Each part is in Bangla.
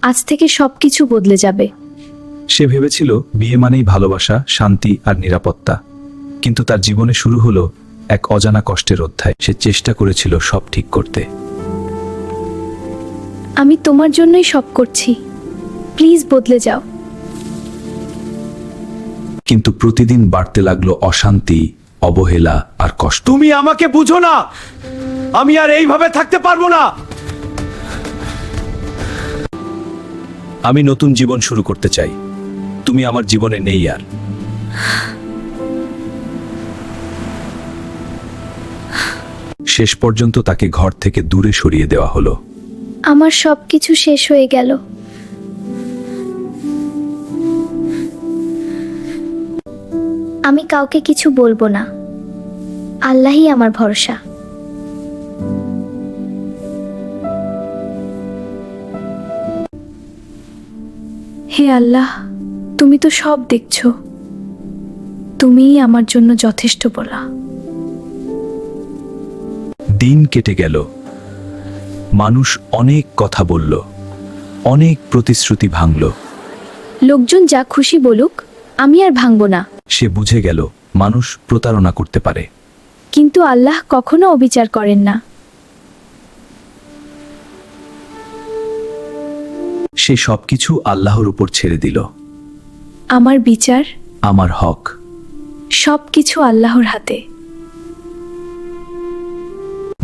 আজ থেকে সবকিছু বদলে যাবে। সে ভেবেছিল বিয়ে মানেই ভালোবাসা, শান্তি আর নিরাপত্তা, কিন্তু তার জীবনে শুরু হলো এক অজানা কষ্টের অধ্যায়। সে চেষ্টা করেছিল সব ঠিক করতে। আমি তোমার জন্যই সব করছি, প্লিজ বদলে যাও। কিন্তু প্রতিদিন বাড়তে লাগলো অশান্তি, অবহেলা আর কষ্ট। তুমি আমাকে বুঝো না, আমি আর এইভাবে থাকতে পারবো না। আমি নতুন জীবন শুরু করতে চাই, তুমি আমার জীবনে নেই আর। শেষ পর্যন্ত তাকে ঘর থেকে দূরে সরিয়ে দেওয়া হলো। আমার সবকিছু শেষ হয়ে গেল। আমি কাউকে কিছু বলবো না, আল্লাহই আমার ভরসা। হে আল্লাহ, তুমি তো সব দেখছো, তুমিই আমার জন্য যথেষ্ট বলা। দিন কেটে গেল, মানুষ অনেক কথা বলল, অনেক প্রতিশ্রুতি ভাঙল। লোকজন যা খুশি বলুক, আমি আর ভাঙবো না। সে বুঝে গেল মানুষ প্রতারণা করতে পারে, কিন্তু আল্লাহ কখনো অবিচার করেন না। সে সবকিছু আল্লাহর উপর ছেড়ে দিল। আমার বিচার, আমার হক, সবকিছু আল্লাহর হাতে।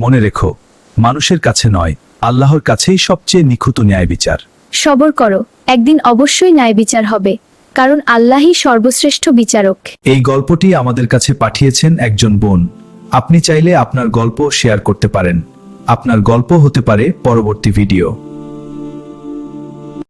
মনে রেখো, মানুষের কাছে নয়, আল্লাহর কাছেই সবচেয়ে নিখুঁত ন্যায় বিচার। সবর করো, একদিন অবশ্যই ন্যায় বিচার হবে, কারণ আল্লাহই সর্বশ্রেষ্ঠ বিচারক। এই গল্পটি আমাদের কাছে পাঠিয়েছেন একজন বোন। আপনি চাইলে আপনার গল্প শেয়ার করতে পারেন। আপনার গল্প হতে পারে পরবর্তী ভিডিও।